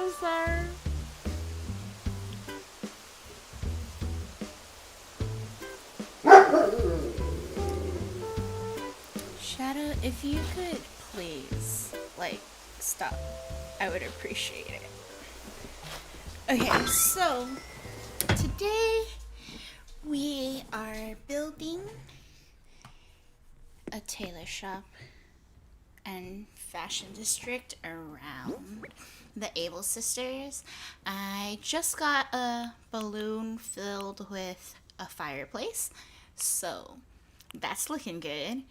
so sorry. Shadow, if you could please, like, stop, I would appreciate it. Okay, so today we are building a tailor shop and fashion district around the Able sisters. I just got a balloon filled with a fireplace, so that's looking good.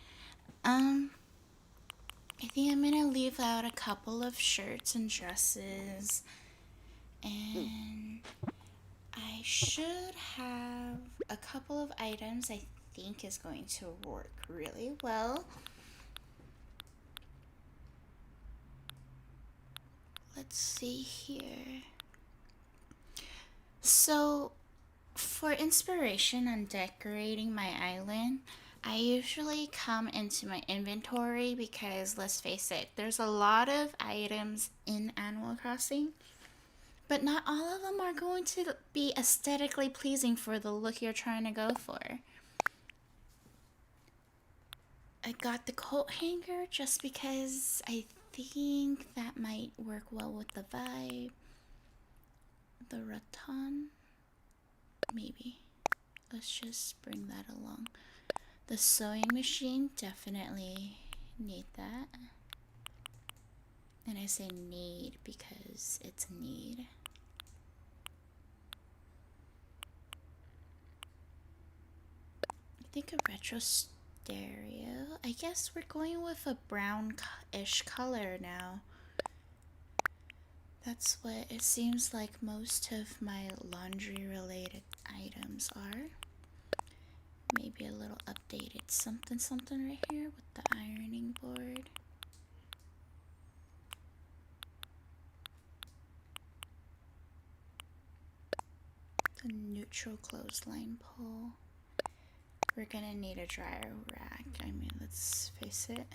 I think I'm gonna leave out a couple of shirts and dresses, and I should have a couple of items I think is going to work really well. Let's see here. So, for inspiration on decorating my island, I usually come into my inventory because, let's face it, there's a lot of items in Animal Crossing, but not all of them are going to be aesthetically pleasing for the look you're trying to go for. I got the coat hanger just because I think that might work well with the vibe. The rattan, maybe. Let's just bring that along. The sewing machine, definitely need that. And I say need because it's a need. I think a retro stereo. I guess we're going with a brownish color now. That's what it seems like most of my laundry related items are. Maybe a little updated something right here with the ironing board. The neutral clothesline pole. We're gonna need a dryer rack. I mean, let's face it.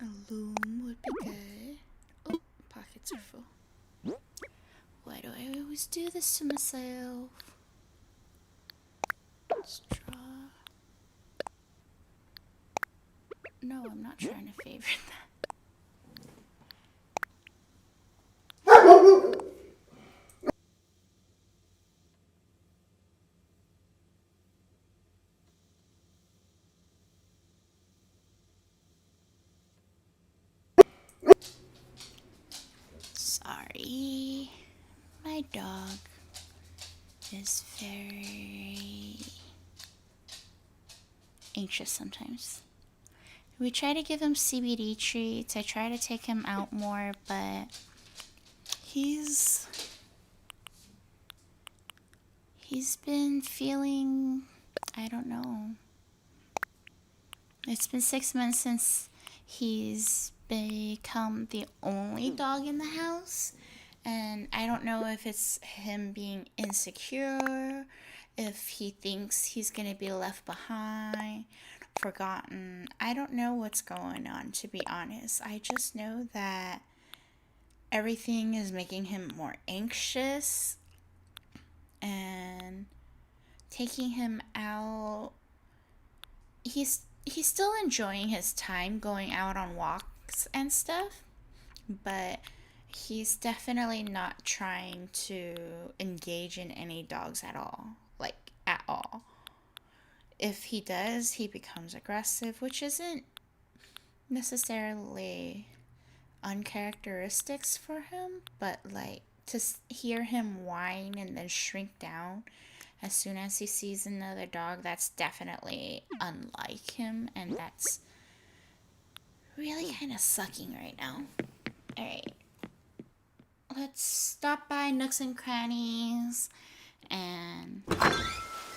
A loom would be good. Oh, pockets are full. Why do I always do this to myself? Straw. No, I'm not trying to favorite that. Sorry. My dog is very anxious sometimes. We try to give him CBD treats. I try to take him out more, but he's been feeling, I don't know. It's been 6 months since he's become the only dog in the house, and I don't know if it's him being insecure, if he thinks he's gonna be left behind, forgotten. I don't know what's going on, to be honest. I just know that everything is making him more anxious, and taking him out, he's still enjoying his time going out on walks and stuff, but he's definitely not trying to engage in any dogs at all, like at all. If he does, he becomes aggressive, which isn't necessarily uncharacteristics for him, but like to hear him whine and then shrink down as soon as he sees another dog, that's definitely unlike him, and that's really kind of sucking right now. Alright, let's stop by Nooks and Crannies and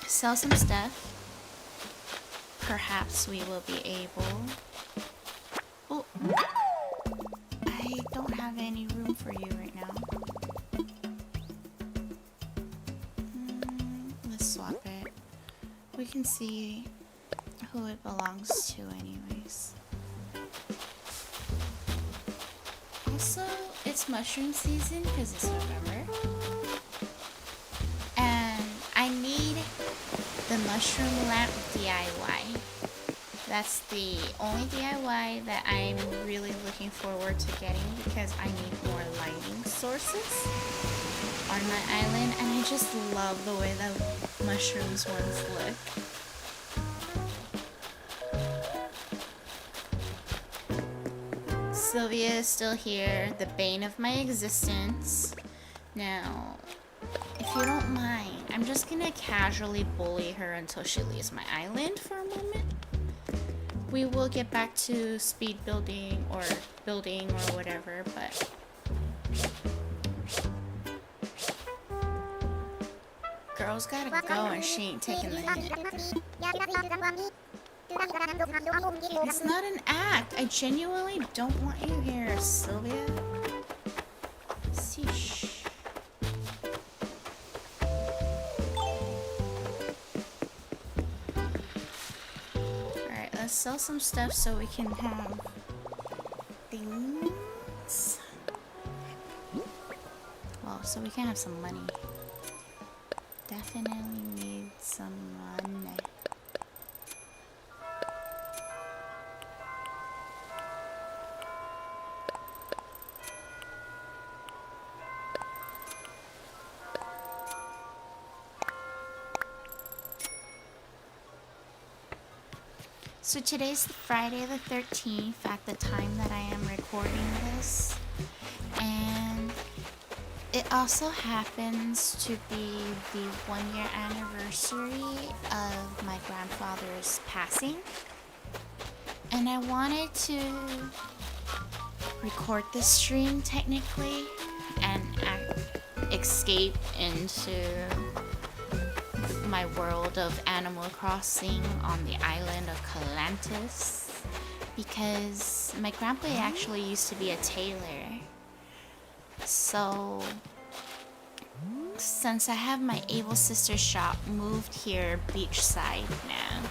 sell some stuff. Perhaps we will be able... Oh, I don't have any room for you right now. swap it. We can see who it belongs to anyways. Also, it's mushroom season because it's November. And I need the mushroom lamp DIY. That's the only DIY that I'm really looking forward to getting because I need more lighting sources on my island, and I just love the way the mushrooms ones look. Sylvia is still here, the bane of my existence. Now, if you don't mind, I'm just gonna casually bully her until she leaves my island for a moment. We will get back to speed building or whatever, but girl's gotta go and she ain't taking the hint. It's not an act. I genuinely don't want you here, Sylvia. Sheesh. Alright, let's sell some stuff so we can have things. Well, so we can have some money. Definitely need some money. So today's Friday the 13th at the time that I am recording this, and it also happens to be the 1-year anniversary of my grandfather's passing, and I wanted to record this stream technically and escape into my world of Animal Crossing on the island of Calantis, because my grandpa actually used to be a tailor. So since I have my Able Sister shop moved here beachside now,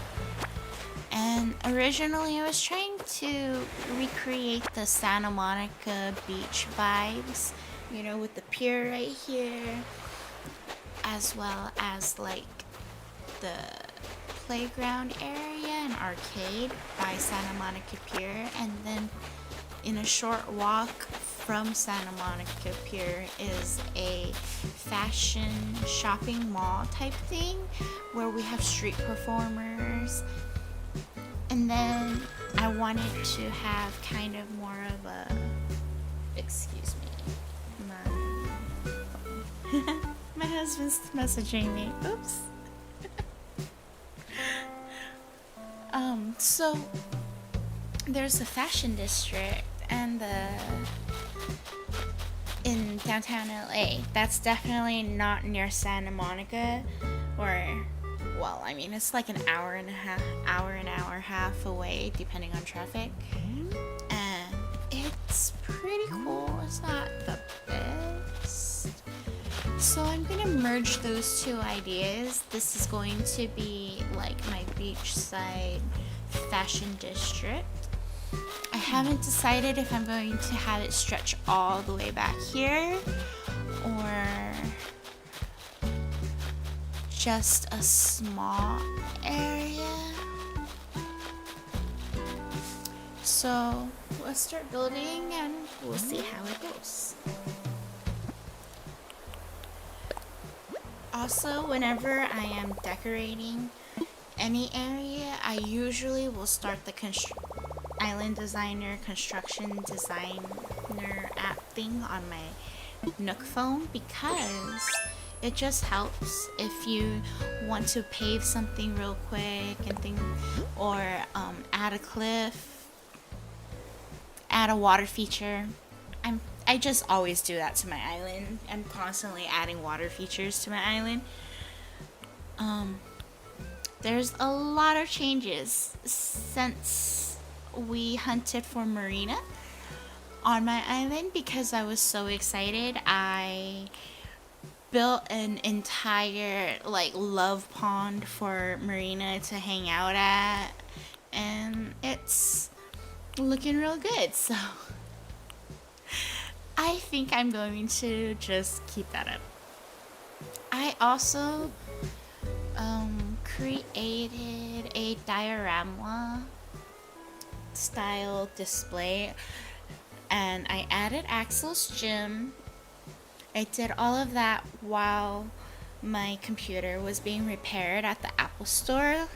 and originally I was trying to recreate the Santa Monica beach vibes, you know, with the pier right here, as well as like the playground area and arcade by Santa Monica Pier, and then in a short walk from Santa Monica Pier is a fashion shopping mall type thing where we have street performers, and then I wanted to have kind of more of a, excuse me, my husband's messaging me, oops. So there's a fashion district and in downtown LA. That's definitely not near Santa Monica, or, well, I mean, it's like an hour and a half away depending on traffic, and it's pretty cool. It's not the best. So I'm gonna merge those two ideas. This is going to be like my beachside fashion district. I haven't decided if I'm going to have it stretch all the way back here or just a small area. So let's start building and we'll see how it goes. Also, whenever I am decorating any area, I usually will start the Island Designer Construction Designer app thing on my Nook phone, because it just helps if you want to pave something real quick and or add a cliff, add a water feature. I just always do that to my island. I'm constantly adding water features to my island. There's a lot of changes since we hunted for Marina on my island because I was so excited. I built an entire like love pond for Marina to hang out at, and it's looking real good. So I think I'm going to just keep that up. I also created a diorama style display, and I added Axel's gym. I did all of that while my computer was being repaired at the Apple Store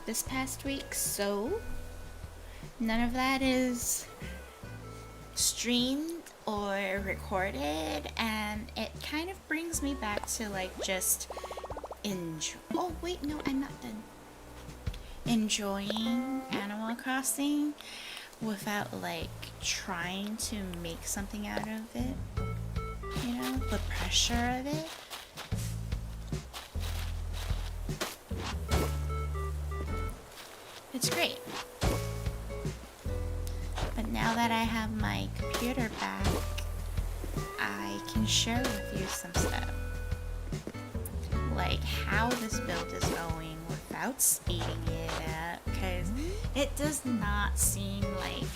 this past week, so none of that is streamed or recorded, and it kind of brings me back to like just oh wait, no, I'm not done. Enjoying Animal Crossing without like trying to make something out of it. You know, the pressure of it. It's great. But now that I have my computer back, I can share with you some stuff. Like how this build is going without speeding it up, because it does not seem like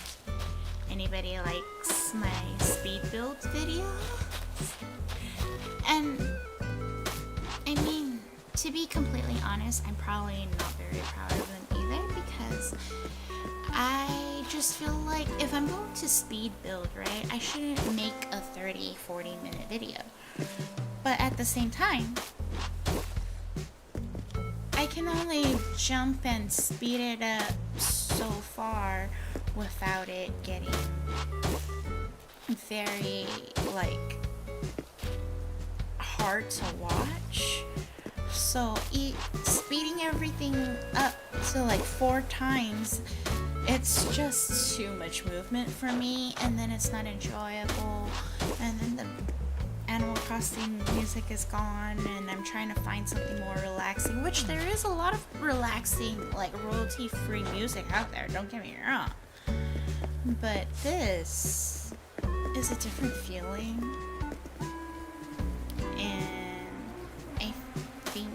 anybody likes my speed build videos. And I mean, to be completely honest, I'm probably not very proud of them either, because I just feel like if I'm going to speed build, right, I shouldn't make a 30-40 minute video. But at the same time, I can only jump and speed it up so far without it getting very like hard to watch. So speeding everything up to like 4 times, it's just too much movement for me, and then it's not enjoyable, and then the Animal Crossing music is gone, and I'm trying to find something more relaxing, which there is a lot of relaxing, like royalty-free music out there, don't get me wrong. But this is a different feeling, and I think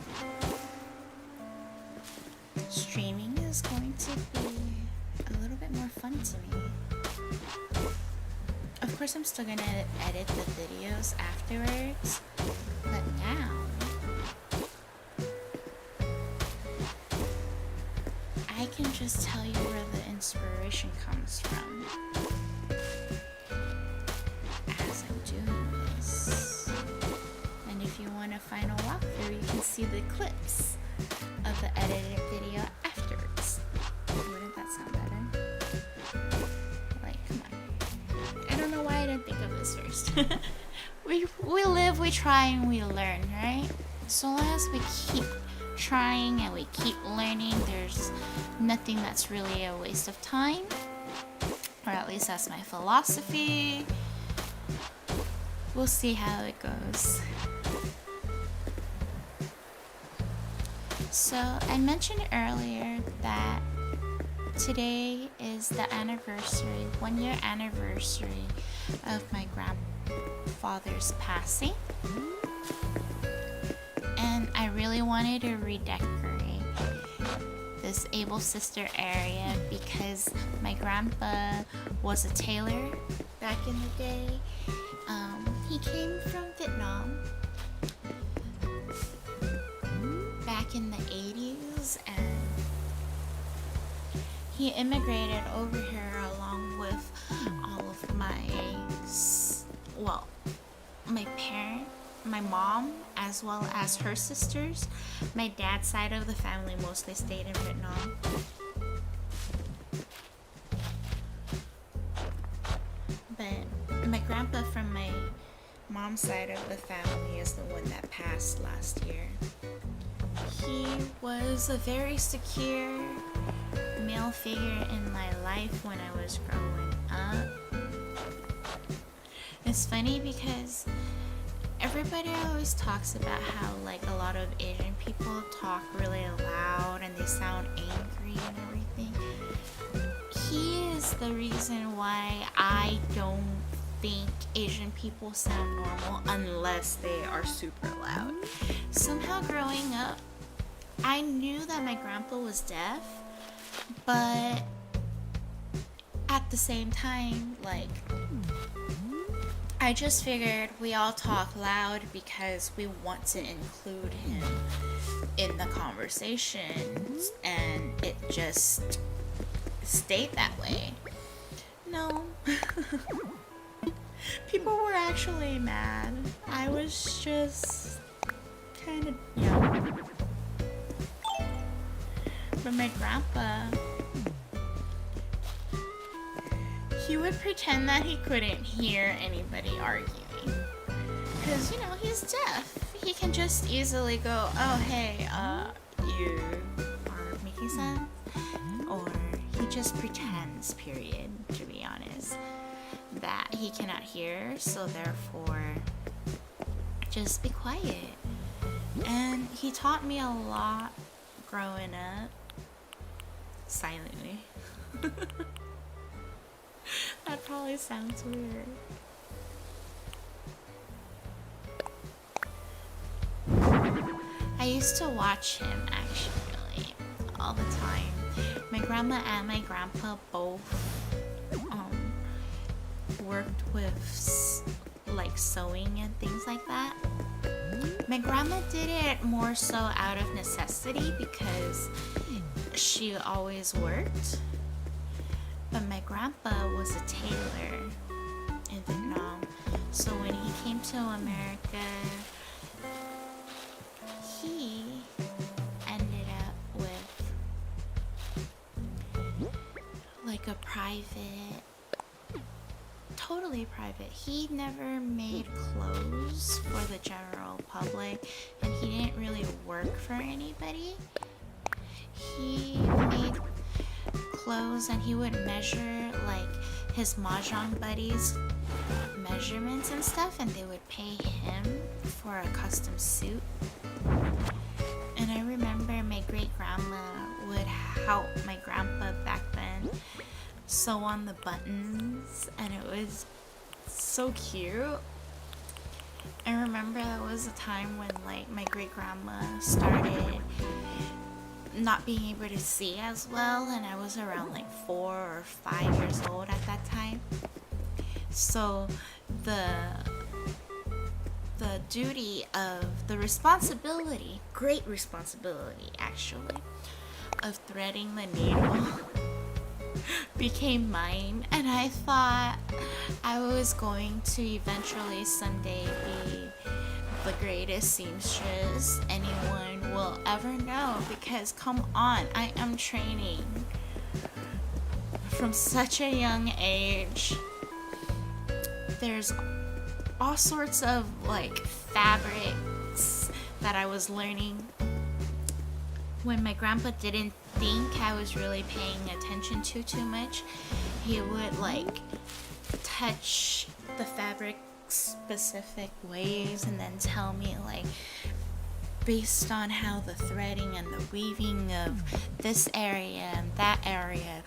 streaming is going to be a little bit more fun to me. Of course, I'm still gonna edit the videos afterwards, but now I can just tell you where the inspiration comes from as I'm doing this. And if you want a final walkthrough, you can see the clips of the edited video afterwards. Wouldn't that sound better? Like, come on. I don't know why I didn't think of this first. we live, we try, and we learn, right? So long as we keep trying and we keep learning, there's nothing that's really a waste of time. Or at least that's my philosophy. We'll see how it goes. So I mentioned earlier that today is the anniversary, 1-year anniversary of my grandfather's passing. And I really wanted to redecorate this Able Sister area because my grandpa was a tailor back in the day. He came from Vietnam back in the 80s, and he immigrated over here along with all of my mom, as well as her sisters. My dad's side of the family mostly stayed in Vietnam. But my grandpa from my mom's side of the family is the one that passed last year. He was a very secure male figure in my life when I was growing up. It's funny because everybody always talks about how like a lot of Asian people talk really loud and they sound angry and everything. He is the reason why I don't think Asian people sound normal unless they are super loud. Somehow growing up, I knew that my grandpa was deaf, but at the same time, like, I just figured we all talk loud because we want to include him in the conversations, and it just stayed that way. No. People were actually mad. I was just kind of young. But my grandpa, he would pretend that he couldn't hear anybody arguing. Because, he's deaf. He can just easily go, oh, hey, you are making sense? Or he just pretends, period, to be honest, that he cannot hear, so therefore, just be quiet. And he taught me a lot growing up, silently. That probably sounds weird. I used to watch him actually all the time. My grandma and my grandpa both worked with like sewing and things like that. My grandma did it more so out of necessity because she always worked. But my grandpa was a tailor in Vietnam. So when he came to America, he ended up with like a private, totally private. He never made clothes for the general public, and he didn't really work for anybody. He made clothes, and he would measure like his mahjong buddies' measurements and stuff, and they would pay him for a custom suit. And I remember my great grandma would help my grandpa back then sew on the buttons, and it was so cute. I remember that was a time when like my great grandma started not being able to see as well, and I was around like 4 or 5 years old at that time. So the duty of the responsibility, great responsibility actually, of threading the needle became mine, and I thought I was going to eventually someday be the greatest seamstress anyone will ever know, because come on, I am training from such a young age. There's all sorts of like fabrics that I was learning. When my grandpa didn't think I was really paying attention to too much, he would like touch the fabric specific ways and then tell me like, based on how the threading and the weaving of this area and that area,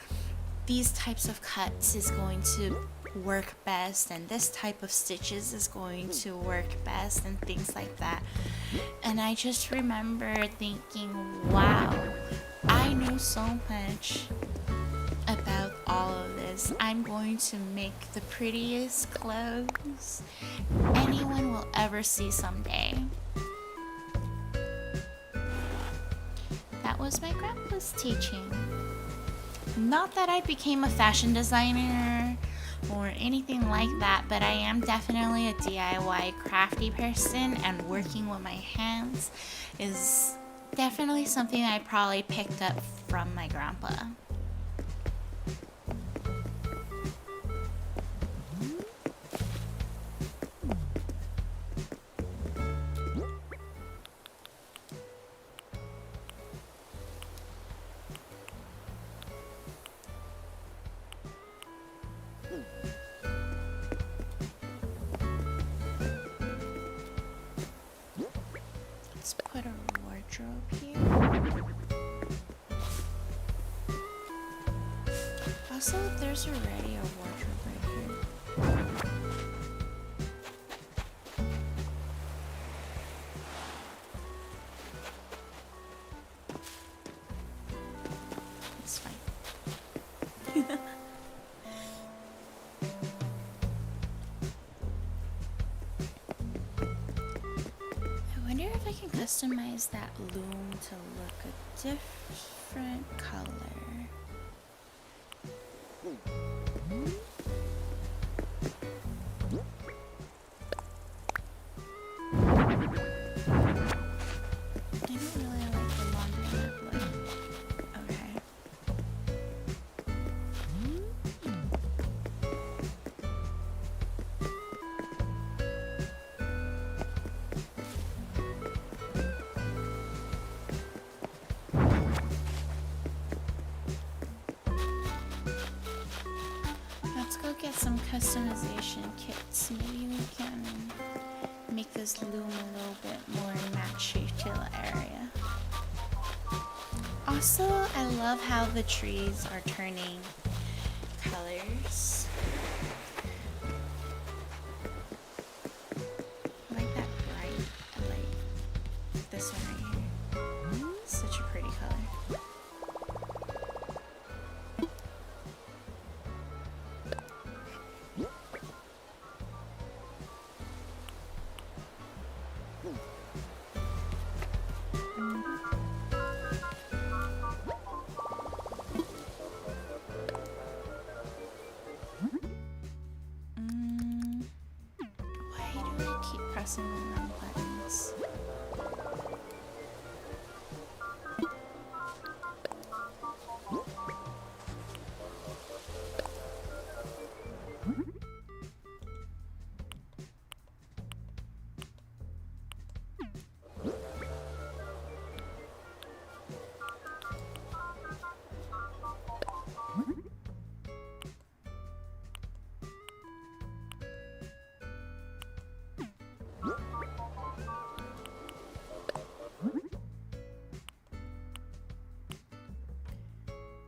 these types of cuts is going to work best, and this type of stitches is going to work best, and things like that. And I just remember thinking, wow, I knew so much about all of this. I'm going to make the prettiest clothes anyone will ever see someday. That was my grandpa's teaching. Not that I became a fashion designer or anything like that, but I am definitely a DIY crafty person, and working with my hands is definitely something I probably picked up from my grandpa. Let's put a wardrobe here. Also, there's already a wardrobe right here. I wonder if I can customize that loom to look a different color. I don't really like the laundry mat look. Okay. Let's go get some customization kits. Maybe we can make this loom a little bit more matchy to the area. Also, I love how the trees are turning colors. I like that bright. I like this one right here. Such a pretty color. Why do I keep pressing the wrong buttons?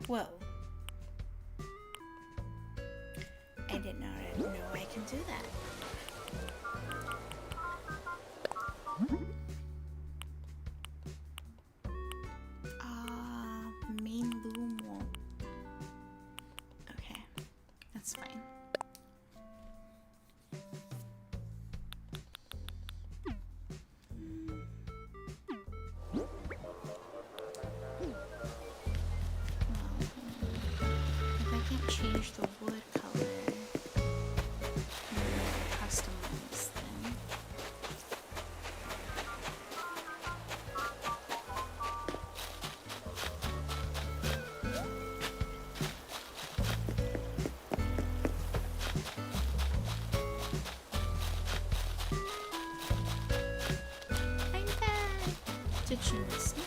Whoa. I did not know I can do that. Main loom won't. Okay, that's fine. If I can't change the wood color, customize then. I'm back! Did you miss me?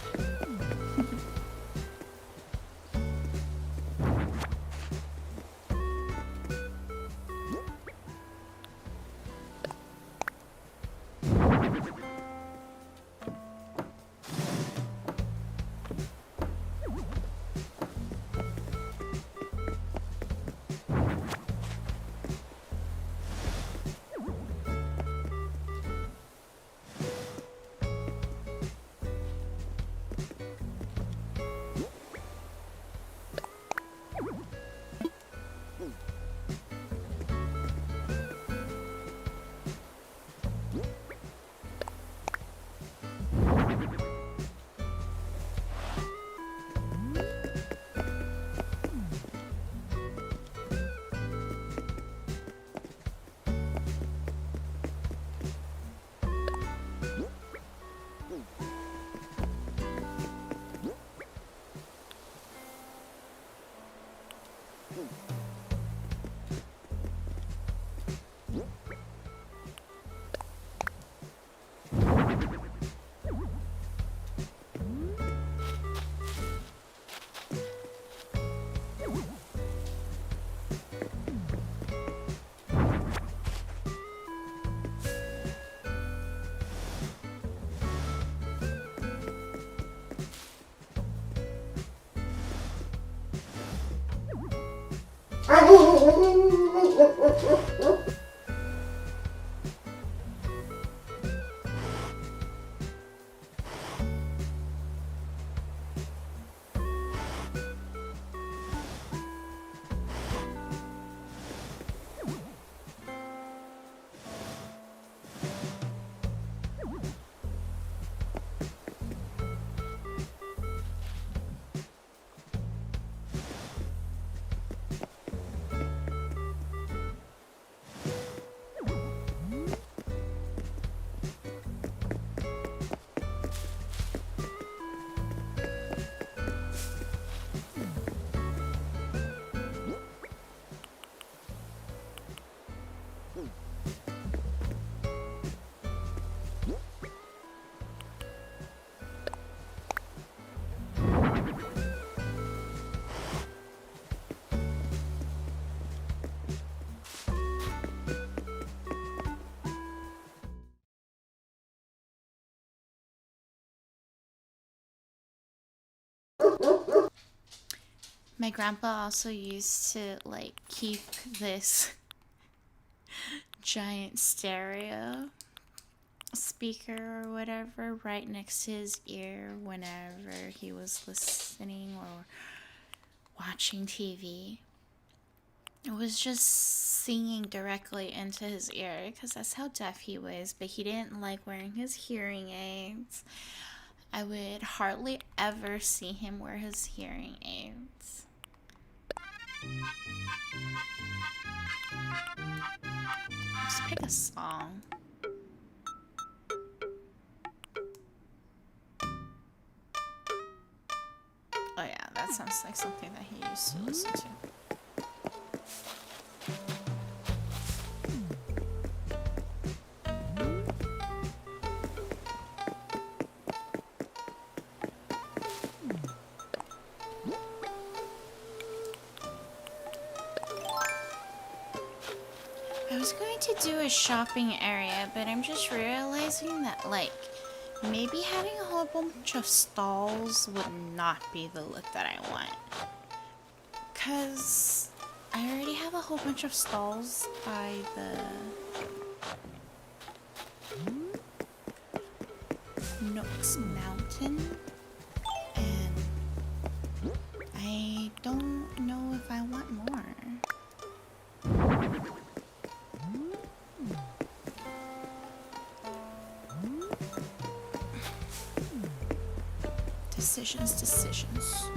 My grandpa also used to like keep this giant stereo speaker or whatever right next to his ear whenever he was listening or watching TV. It was just singing directly into his ear because that's how deaf he was, but he didn't like wearing his hearing aids. I would hardly ever see him wear his hearing aids. Let's pick a song. Oh yeah, that sounds like something that he used to listen to. I was going to do a shopping area, but I'm just realizing that, like, maybe having a whole bunch of stalls would not be the look that I want. Because I already have a whole bunch of stalls by the Nooks Mountain. And I don't know if I want more. Decisions.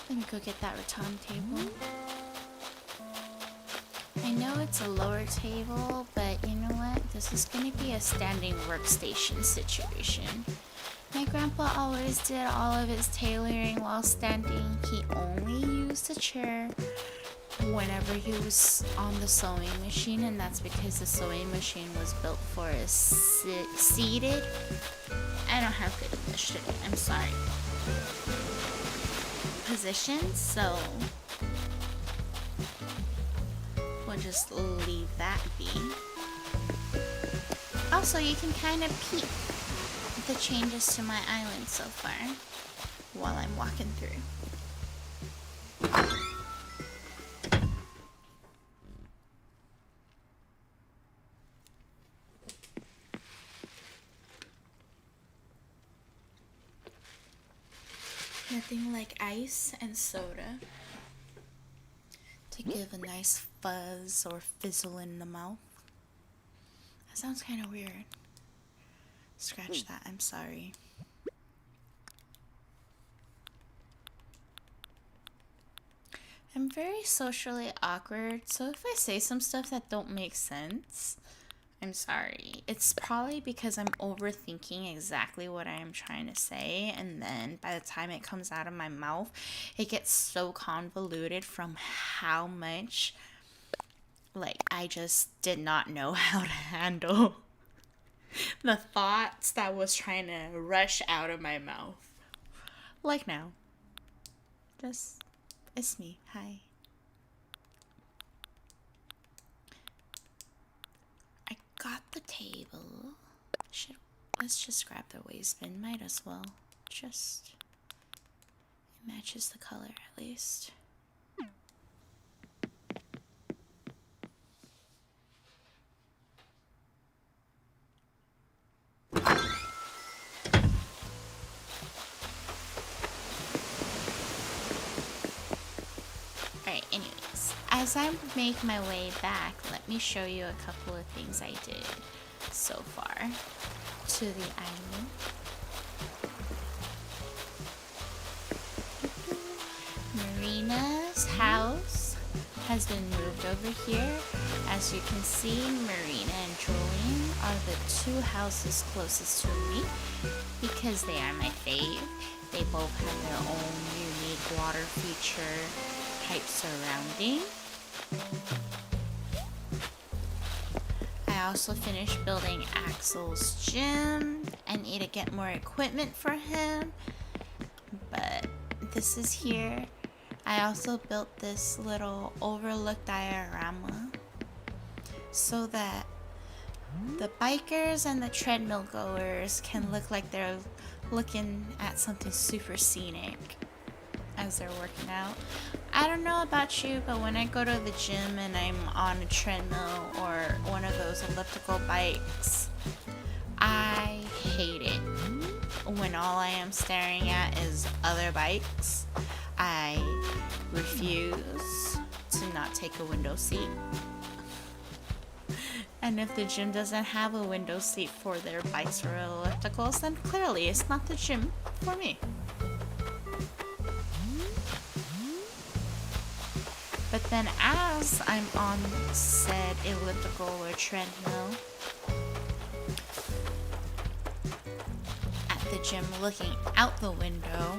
Let me go get that rattan table. I know it's a lower table, but you know what? This is going to be a standing workstation situation. My grandpa always did all of his tailoring while standing. He only used a chair whenever he was on the sewing machine, and that's because the sewing machine was built for a seated. I don't have good English today. I'm sorry. Position, so we'll just leave that be. Also, you can kind of peek the changes to my island so far while I'm walking through. Nothing like ice and soda to give a nice fuzz or fizzle in the mouth. That sounds kind of weird. Scratch that, I'm sorry. I'm very socially awkward, so if I say some stuff that don't make sense, I'm sorry. It's probably because I'm overthinking exactly what I am trying to say, and then by the time it comes out of my mouth, it gets so convoluted from how much, like, I just did not know how to handle the thoughts that was trying to rush out of my mouth. Like now. Just, it's me. Hi. Got the table. Let's just grab the waistband. Might as well. Just, it matches the color at least. Alright, anyways, as I make my way back, let me show you a couple of things I did so far to the island. Marina's house has been moved over here. As you can see, Marina and Julian are the two houses closest to me because they are my fave. They both have their own unique water feature type surrounding. I also finished building Axel's gym. I need to get more equipment for him, but this is here. I also built this little overlook diorama so that the bikers and the treadmill goers can look like they're looking at something super scenic as they're working out. I don't know about you, but when I go to the gym and I'm on a treadmill or one of those elliptical bikes, I hate it when all I am staring at is other bikes. I refuse to not take a window seat. And if the gym doesn't have a window seat for their bikes or ellipticals, then clearly it's not the gym for me. But then as I'm on said elliptical or treadmill at the gym looking out the window,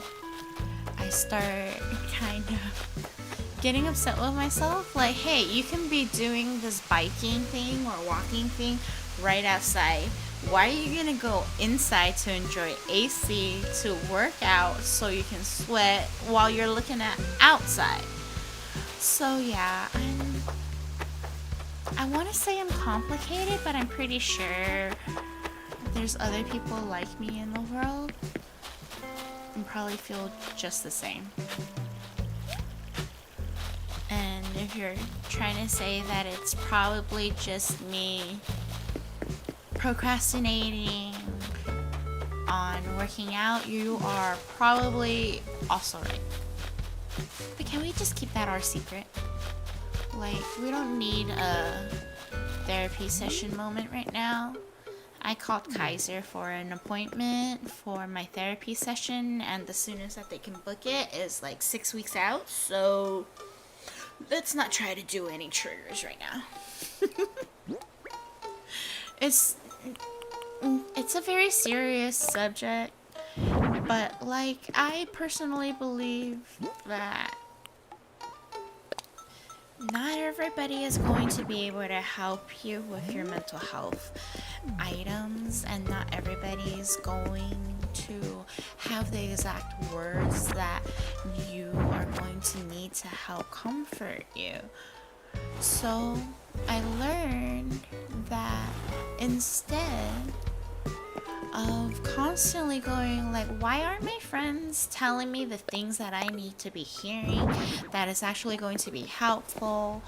I start kind of getting upset with myself. Like, hey, you can be doing this biking thing or walking thing right outside. Why are you gonna go inside to enjoy AC, to work out so you can sweat while you're looking at outside? So yeah, I want to say I'm complicated, but I'm pretty sure there's other people like me in the world and probably feel just the same. And if you're trying to say that it's probably just me procrastinating on working out, you are probably also right. But can we just keep that our secret? Like, we don't need a therapy session moment right now. I called Kaiser for an appointment for my therapy session, and the soonest that they can book it is like 6 weeks out, so let's not try to do any triggers right now. It's a very serious subject, but like, I personally believe that not everybody is going to be able to help you with your mental health items, and not everybody is going to have the exact words that you are going to need to help comfort you. So I learned that instead of constantly going like, why aren't my friends telling me the things that I need to be hearing that is actually going to be helpful,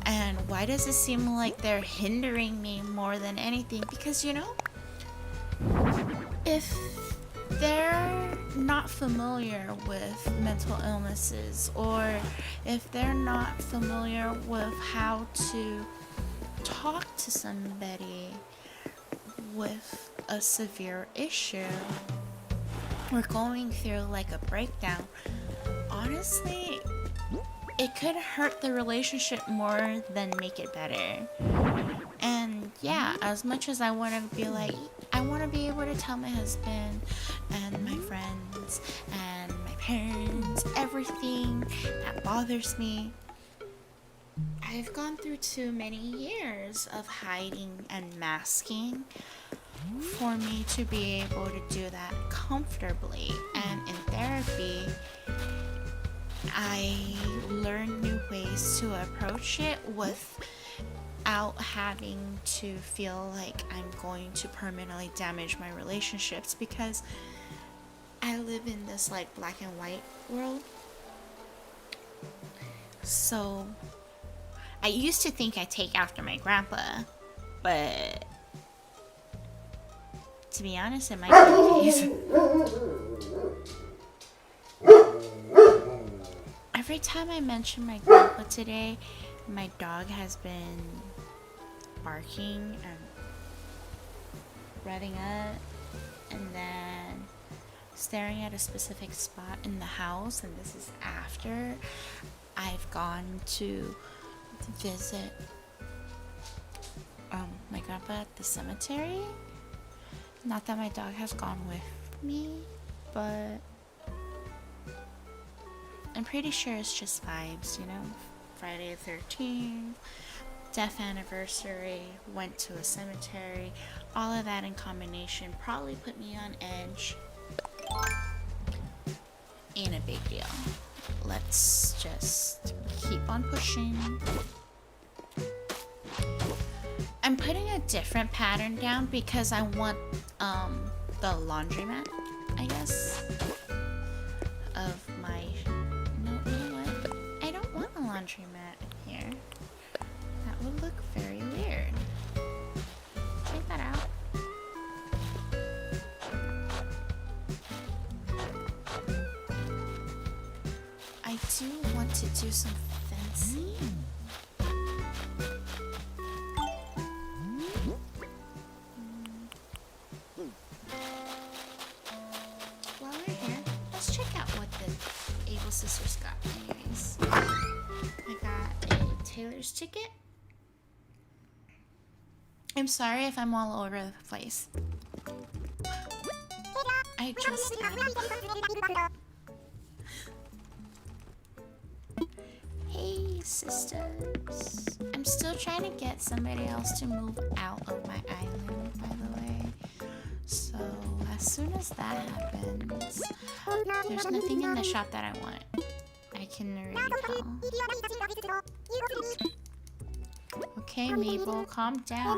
and why does it seem like they're hindering me more than anything? Because, you know, if they're not familiar with mental illnesses, or if they're not familiar with how to talk to somebody with a severe issue, we're going through like a breakdown, honestly, it could hurt the relationship more than make it better. And yeah, as much as I want to be like, I want to be able to tell my husband and my friends and my parents everything that bothers me, I've gone through too many years of hiding and masking for me to be able to do that comfortably. And in therapy, I learned new ways to approach it without having to feel like I'm going to permanently damage my relationships, because I live in this like black and white world. So I used to think I take after my grandpa, but to be honest, it might be the case. Every time I mention my grandpa today, my dog has been barking and revving up and then staring at a specific spot in the house, and this is after I've gone to visit my grandpa at the cemetery. Not that my dog has gone with me, but I'm pretty sure it's just vibes, you know? Friday the 13th, death anniversary, went to a cemetery, all of that in combination probably put me on edge. Ain't a big deal. Let's just keep on pushing. I'm putting a different pattern down because I want the laundromat, I guess, of my... No, you know what? I don't want a laundromat here. That would look very weird. Check that out. I do want to do some fencing. While we're here, let's check out what the Able Sisters got anyways. I got a Taylor's ticket. I'm sorry if I'm all over the place. I just Hey sisters. I'm still trying to get somebody else to move out of my island, by the way. So as soon as that happens, there's nothing in the shop that I want. I can already tell. Okay, Mabel, calm down.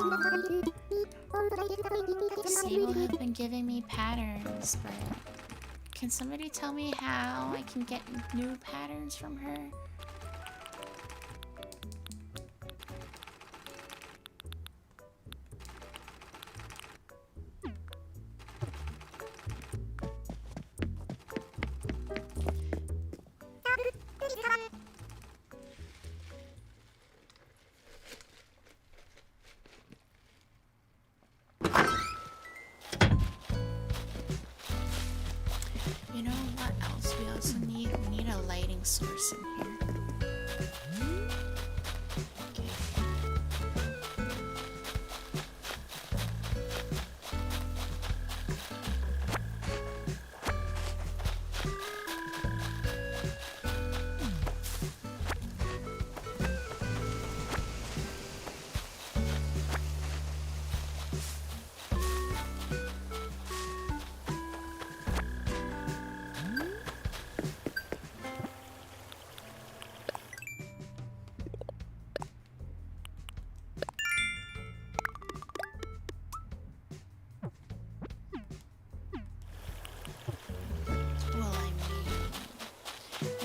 Sable has been giving me patterns, but can somebody tell me how I can get new patterns from her? You know what else we also need? We need a lighting source in here. Okay.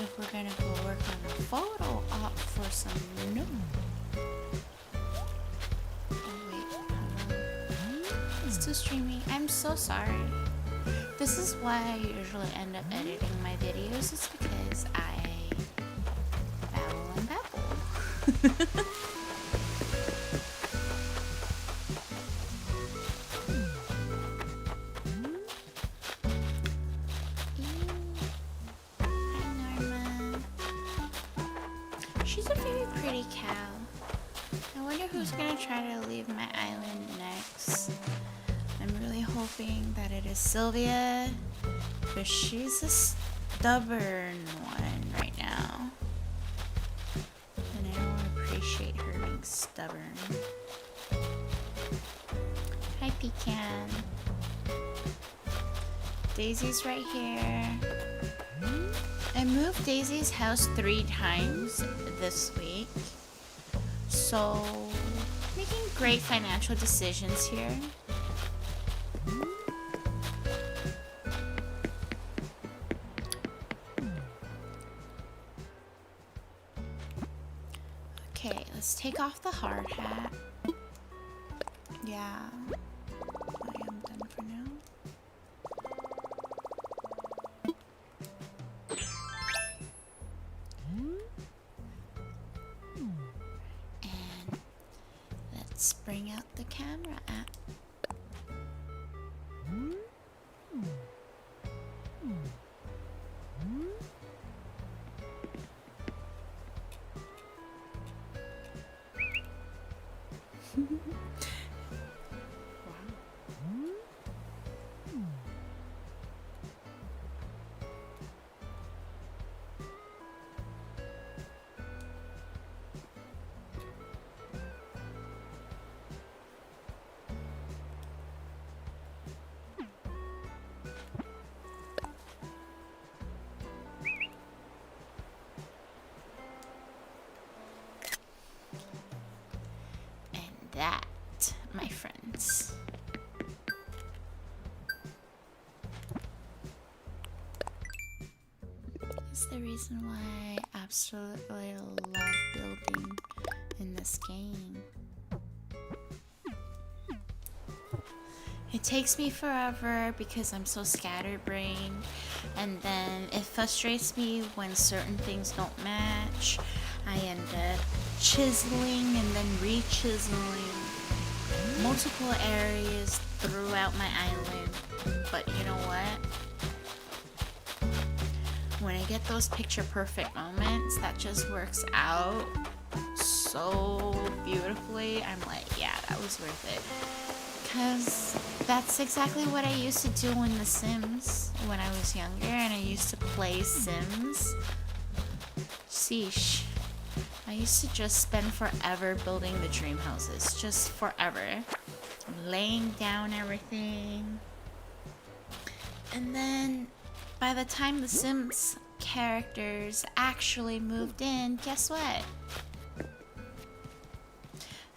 If we're gonna go work on a photo op for some no. Oh wait, hello. It's too streamy. I'm so sorry. This is why I usually end up editing my videos. It's because I babble and babble. She's a very pretty cow. I wonder who's gonna try to leave my island next. I'm really hoping that it is Sylvia, but she's a stubborn one right now. And I don't appreciate her being stubborn. Hi, Pecan. Daisy's right here. I moved Daisy's house 3 times this week, so making great financial decisions here. Okay, let's take off the hard hat. Yeah, I am done for now. Let's bring out the camera app. And that, my friends, is the reason why I absolutely love building in this game. It takes me forever because I'm so scatterbrained, and then it frustrates me when certain things don't match. I end up chiseling and then re-chiseling multiple areas throughout my island. But you know what? When I get those picture perfect moments that just works out so beautifully, I'm like, yeah, that was worth it. Because that's exactly what I used to do in The Sims when I was younger, and I used to play Sims. Sheesh. I used to just spend forever building the dream houses. Just forever. Laying down everything. And then, by the time the Sims characters actually moved in, guess what?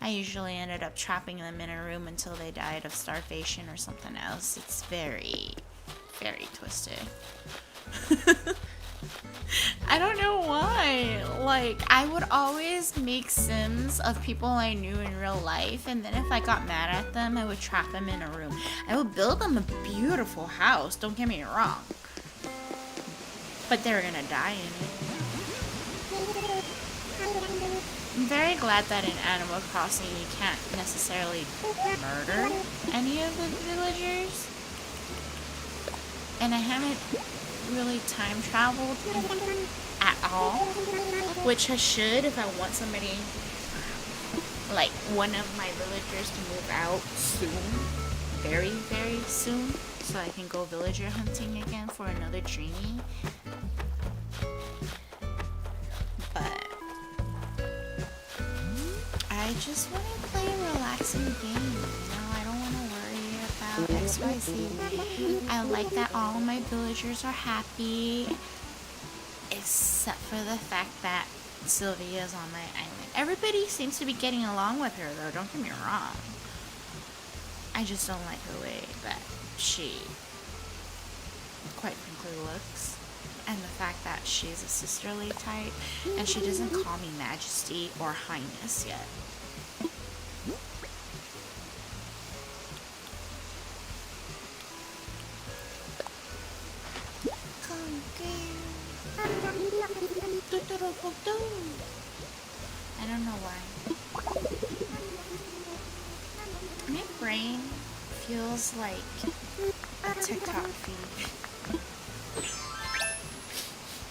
I usually ended up trapping them in a room until they died of starvation or something else. It's very, very twisted. I don't know why. Like, I would always make Sims of people I knew in real life, and then if I got mad at them, I would trap them in a room. I would build them a beautiful house, don't get me wrong. But they were gonna die in it. I'm very glad that in Animal Crossing you can't necessarily murder any of the villagers. And I haven't really time traveled at all, which I should if I want somebody, like one of my villagers, to move out soon, very, very soon, so I can go villager hunting again for another dreamy. But I just want to play a relaxing game, I don't want to worry about XYZ. I like that all my villagers are happy, except for the fact that Sylvia's on my island. Everybody seems to be getting along with her, though, don't get me wrong. I just don't like the way that she, quite frankly, looks. And the fact that she's a sisterly type, and she doesn't call me Majesty or Highness yet. I don't know why. My brain feels like a TikTok feed.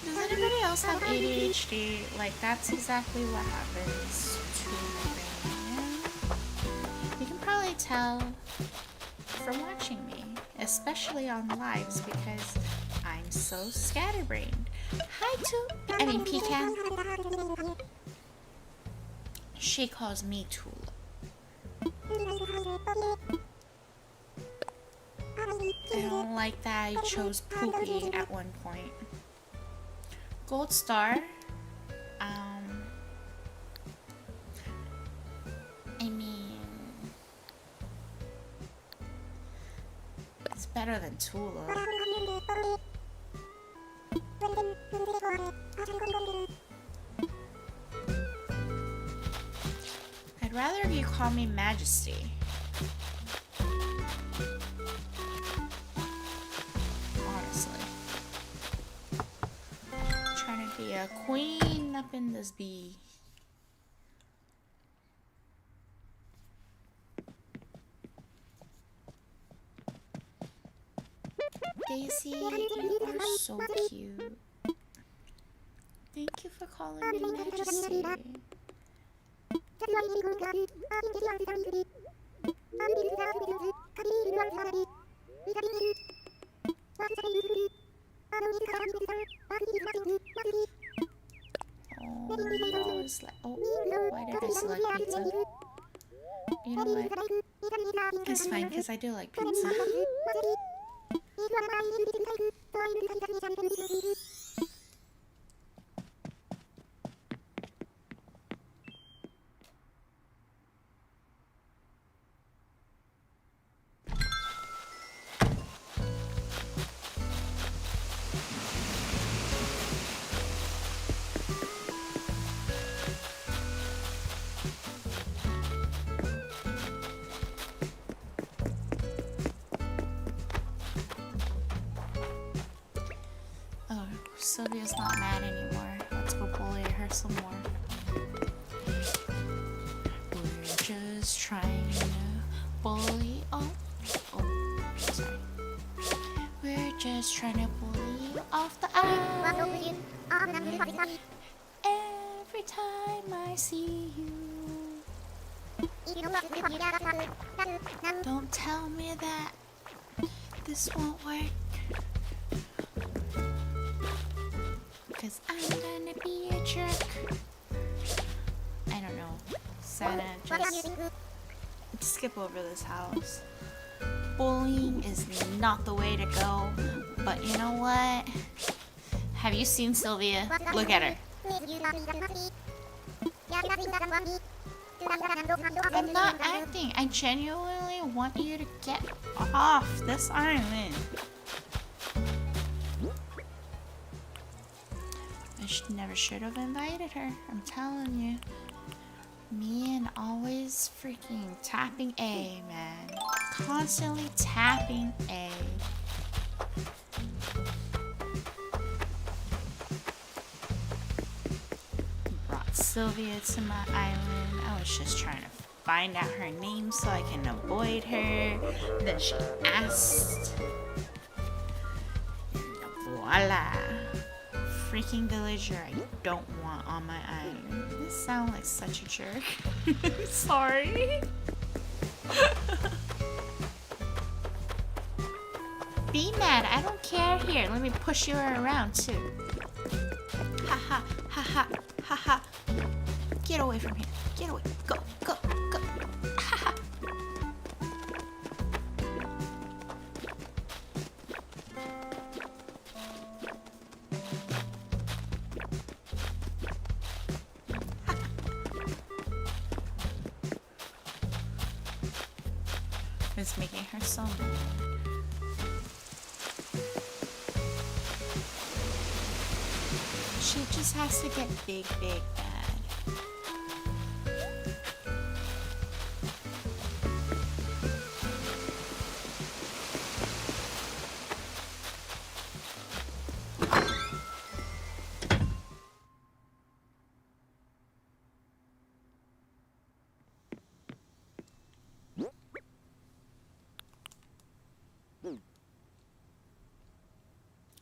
Does anybody else have ADHD? Like, that's exactly what happens to my brain. You can probably tell from watching me, especially on lives, because I'm so scatterbrained. Hi, Pecan. She calls me Tula. I don't like that I chose Poopy at one point. Gold star. I mean, it's better than Tula. I'd rather if you call me Majesty. Honestly. I'm trying to be a queen up in this bee. Daisy, you are so cute. Thank you for calling me Majesty. Oh, why did I select pizza? You know what? It's fine because I do like pizza. Oh, Sylvia's not mad anymore. Let's go bully her some more. We're just trying to bully. Oh, sorry. We're just trying to bully you off the island. Every time I see you. Don't tell me that this won't work. Cause I'm gonna be a jerk. I don't know. Santa, just skip over this house. Bullying is not the way to go. But you know what? Have you seen Sylvia? Look at her. I'm not acting. I genuinely want you to get off this island. Never should have invited her. I'm telling you. Me and always freaking tapping A, man. Constantly tapping A. Brought Sylvia to my island. I was just trying to find out her name so I can avoid her. Then she asked. And voila. Freaking villager I don't want on my island. This sounds like such a jerk. Sorry. Be mad. I don't care. Here, let me push you around too. Ha ha ha ha ha ha. Get away from here. Get away. Go go go. Ha ha. It's making her so mad. She just has to get big bad.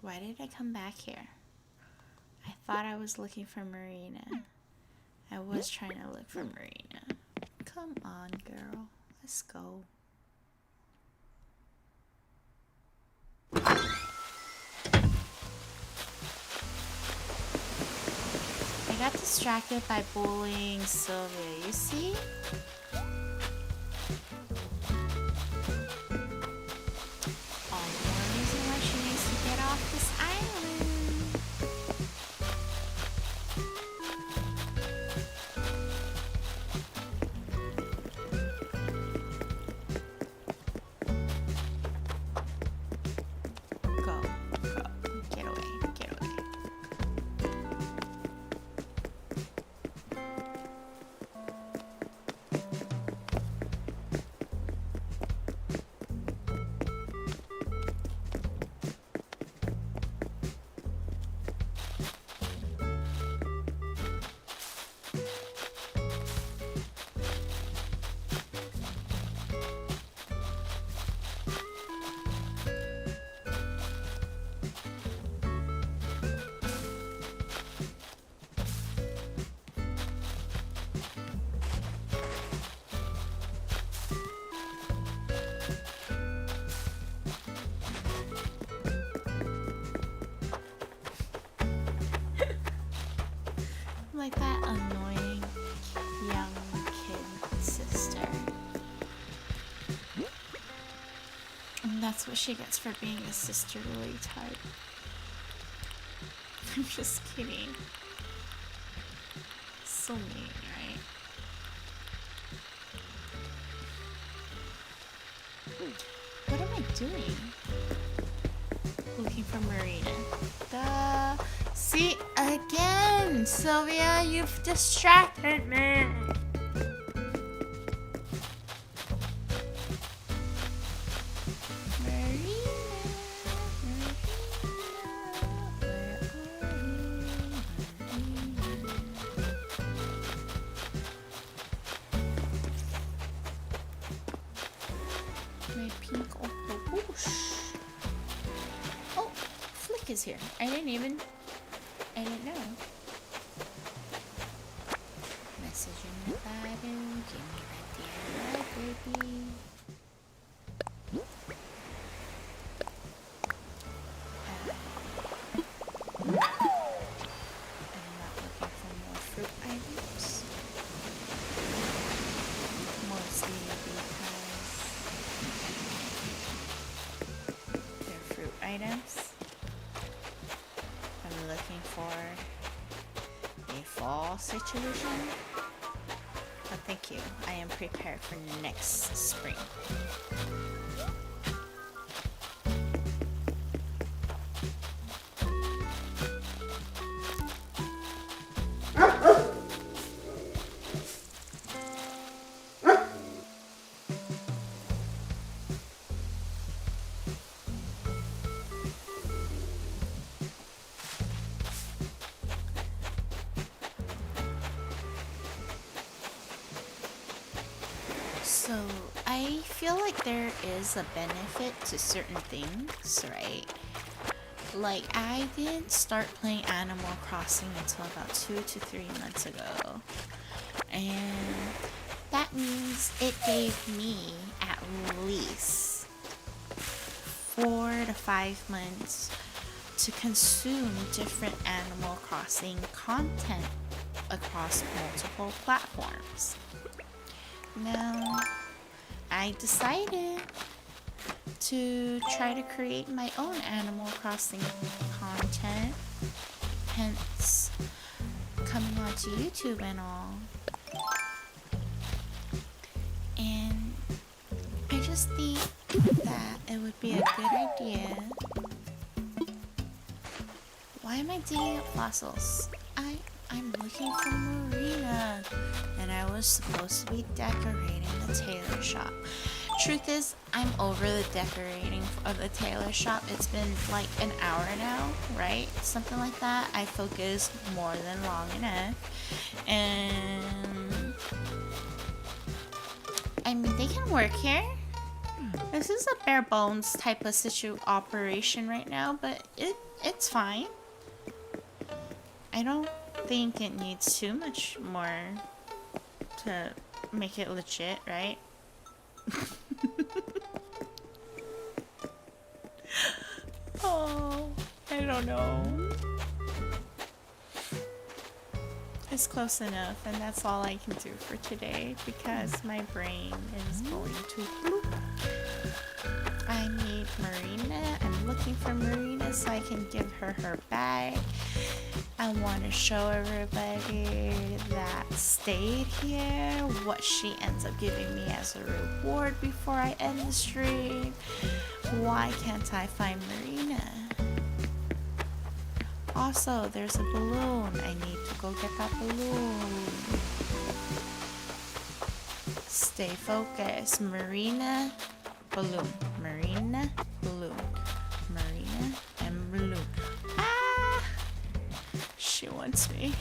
Why did I come back here? I thought I was looking for Marina. I was trying to look for Marina. Come on, girl. Let's go. I got distracted by bullying Sylvia, you see? This island. Go, get away, get away. That's what she gets for being a sisterly type. I'm just kidding. So mean, right? What am I doing? Looking for Marina. Duh. See, again, Sylvia, you've distracted me. Is here. I didn't know. Message in the bottom. Give me that there, baby. I'm not looking for more fruit items. Mostly because they're fruit items. I'm looking for a fall situation, but thank you. I am prepared for next spring. So, I feel like there is a benefit to certain things, right? Like, I didn't start playing Animal Crossing until about 2 to 3 months ago. And that means it gave me at least 4 to 5 months to consume different Animal Crossing content across multiple platforms. Now, I decided to try to create my own Animal Crossing content, hence coming onto YouTube and all. And I just think that it would be a good idea. Why am I digging up fossils? I'm looking for Marina, and I was supposed to be decorating the tailor shop. Truth is, I'm over the decorating of the tailor shop. It's been like an hour now, right? Something like that. I focused more than long enough. And I mean, they can work here. This is a bare bones type of operation right now, but it's fine. I don't think it needs too much more to make it legit, right? Oh, I don't know. It's close enough, and that's all I can do for today because my brain is going to bloop. I need Marina. I'm looking for Marina so I can give her her bag. I want to show everybody that stayed here what she ends up giving me as a reward before I end the stream. Why can't I find Marina? Also, there's a balloon. I need to go get that balloon. Stay focused. Marina, balloon. Marina, balloon. Marina, and balloon. Ah! She wants me.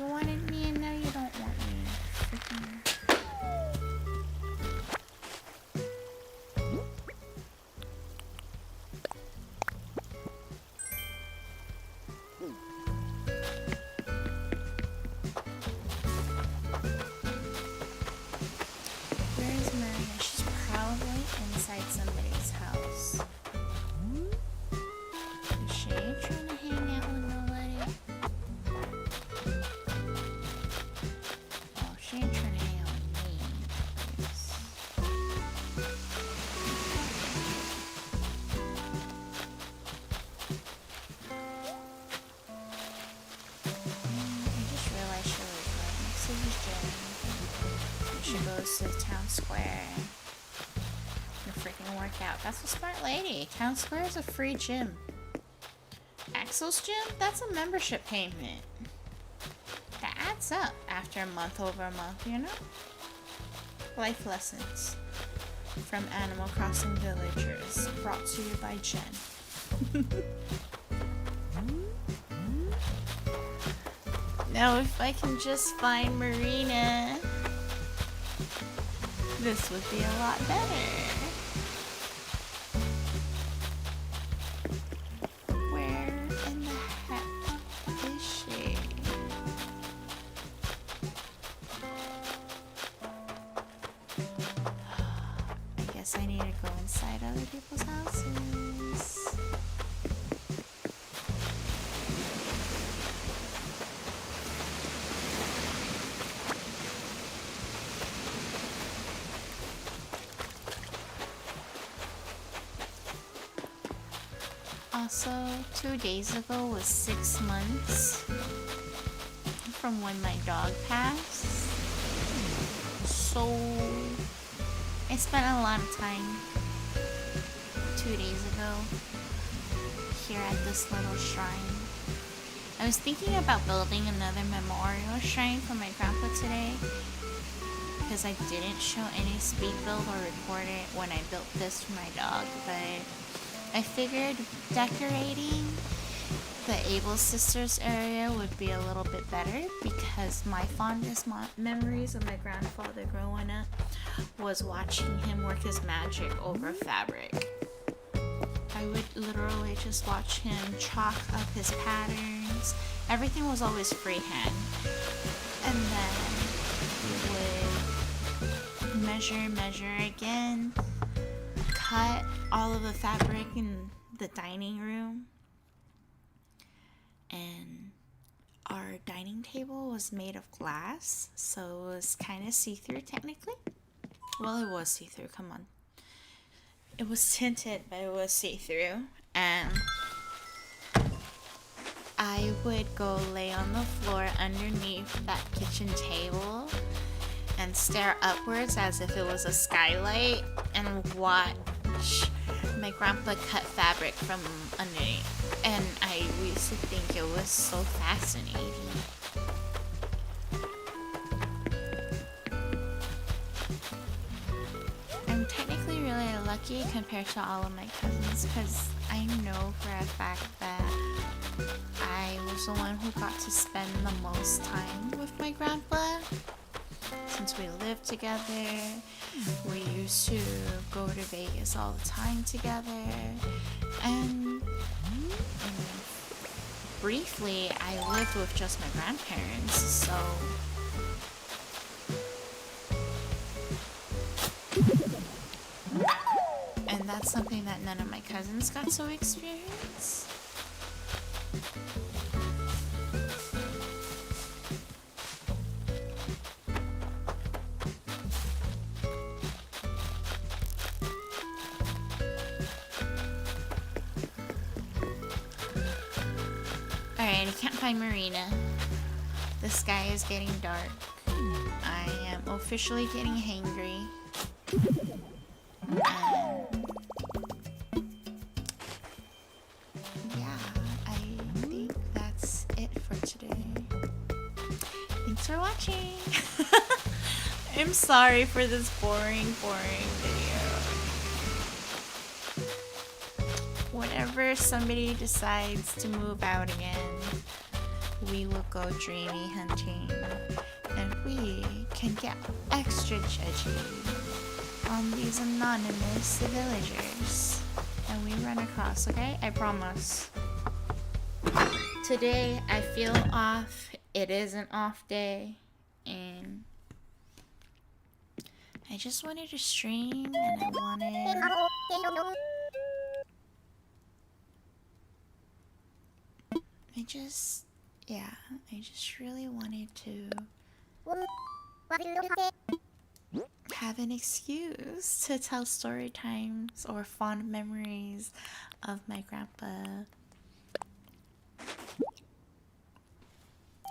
you wanted me and now you don't want me. Freaking... Where is Marina? She's probably inside somebody's house. Is she trying to hang out with nobody? Oh, she ain't trying to hang out with me. Please. I just realized she was right next to the gym. And she goes to the town square and freaking work out. That's a smart lady. Town square is a free gym. Axel's gym? That's a membership payment. That adds up after a month over a month, you know? Life lessons from Animal Crossing Villagers, brought to you by Jen. Now if I can just find Marina, this would be a lot better. Where in the heck is she? I guess I need to go inside other people's houses. Also, 2 days ago was 6 months from when my dog passed. So, I spent a lot of time 2 days ago here at this little shrine. I was thinking about building another memorial shrine for my grandpa today, because I didn't show any speed build or record it when I built this for my dog, but I figured decorating the Able Sisters area would be a little bit better, because my fondest memories of my grandfather growing up was watching him work his magic over fabric. I would literally just watch him chalk up his patterns. Everything was always freehand. And then he would measure again, cut all of the fabric in the dining room, and our dining table was made of glass, so it was kind of see-through technically. Well, it was see-through, come on. It was tinted, but it was see-through, and I would go lay on the floor underneath that kitchen table and stare upwards as if it was a skylight and watch my grandpa cut fabric from underneath. And I used to think it was so fascinating. I'm technically really lucky compared to all of my cousins, because I know for a fact that I was the one who got to spend the most time with my grandpa. Since we lived together, we used to go to Vegas all the time together, and briefly I lived with just my grandparents, so and that's something that none of my cousins got to experience. Alright, I can't find Marina. The sky is getting dark. I am officially getting hangry. Yeah, I think that's it for today. Thanks for watching. I'm sorry for this boring video. Whenever somebody decides to move out again, we will go dreamy hunting, and we can get extra judgy on these anonymous villagers that we run across, okay? I promise. Today I feel off. It is an off day, and I just wanted to stream, and I just really wanted to have an excuse to tell story times or fond memories of my grandpa.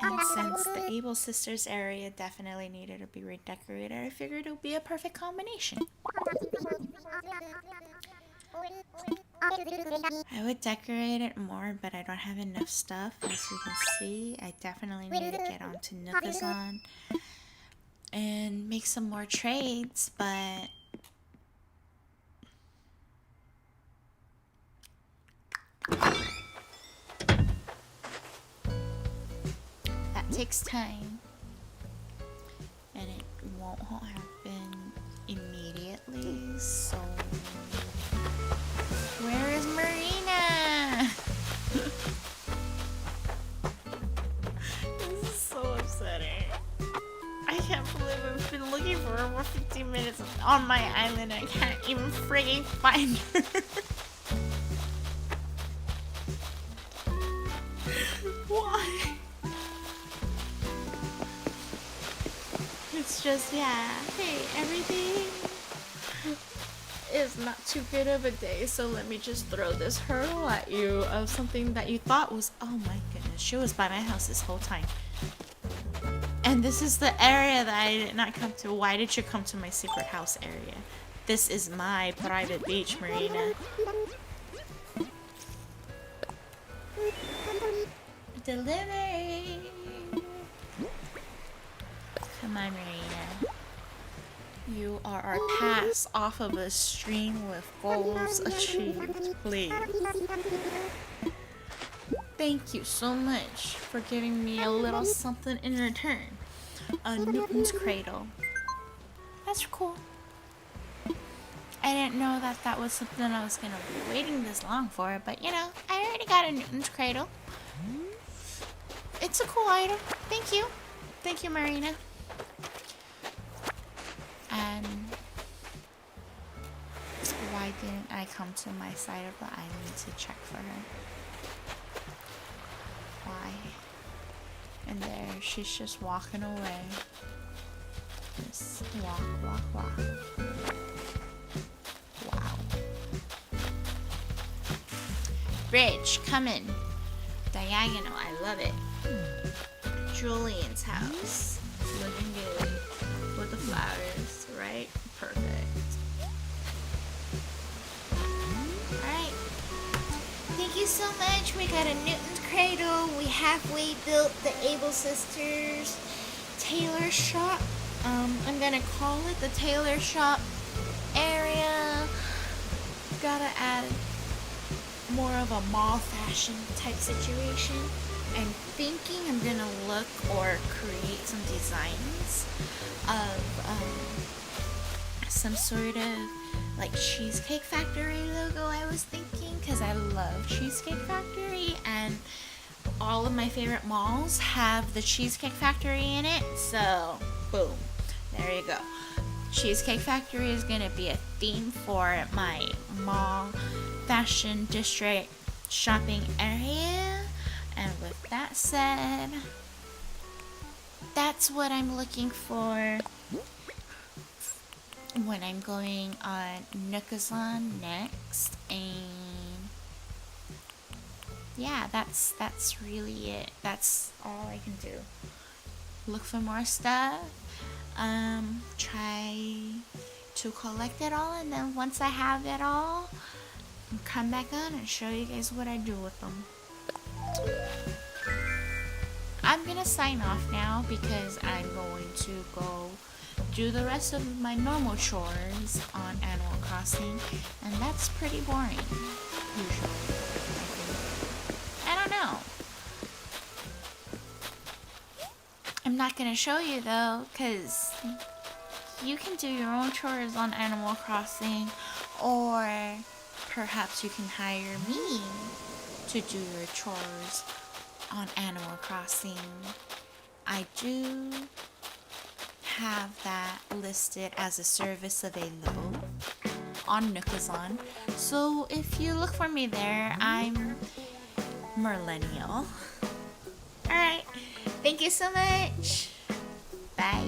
And since the Able Sisters area definitely needed to be redecorated, I figured it would be a perfect combination. I would decorate it more, but I don't have enough stuff. As you can see, I definitely need to get onto Nookazon and make some more trades, but that takes time, and it won't happen immediately, so where is Marina? This is so upsetting. I can't believe I've been looking for over 15 minutes on my island. I can't even frigging find her. Why? It's just, yeah. Hey, everything is not too good of a day, so let me just throw this hurdle at you of something that you thought was, oh my goodness, she was by my house this whole time. And this is the area that I did not come to. Why did you come to my secret house area? This is my private beach, Marina. Delivery! Come on, Marina. You are our pass off of a stream with goals achieved, please. Thank you so much for giving me a little something in return. A Newton's cradle. That's cool. I didn't know that that was something I was gonna be waiting this long for, but you know, I already got a Newton's cradle. It's a cool item. Thank you. Thank you, Marina. And why didn't I come to my side of the island to check for her? Why? And there, she's just walking away. Just walk, walk, walk. Wow. Bridge, coming. Diagonal, I love it. Julian's house. Looking good. With the flowers, right? Perfect. Alright. Thank you so much. We got a Newton's cradle. We halfway built the Able Sisters tailor shop. I'm gonna call it the tailor shop area. Gotta add more of a mall fashion type situation. I'm thinking I'm gonna look or create some designs of some sort of like Cheesecake Factory logo. I was thinking, because I love Cheesecake Factory, and all of my favorite malls have the Cheesecake Factory in it. So boom, there you go. Cheesecake Factory is gonna be a theme for my mall fashion district shopping area. And with that said, that's what I'm looking for when I'm going on Nookazon next. And yeah, that's really it. That's all I can do. Look for more stuff. Try to collect it all, and then once I have it all, I'll come back on and show you guys what I do with them. I'm gonna sign off now because I'm going to go do the rest of my normal chores on Animal Crossing, and that's pretty boring usually. I don't know. I'm not gonna show you though, because you can do your own chores on Animal Crossing, or perhaps you can hire me to do your chores on Animal Crossing. I do have that listed as a service available on Nookazon. So if you look for me there, I'm Millennial. Alright, thank you so much. Bye.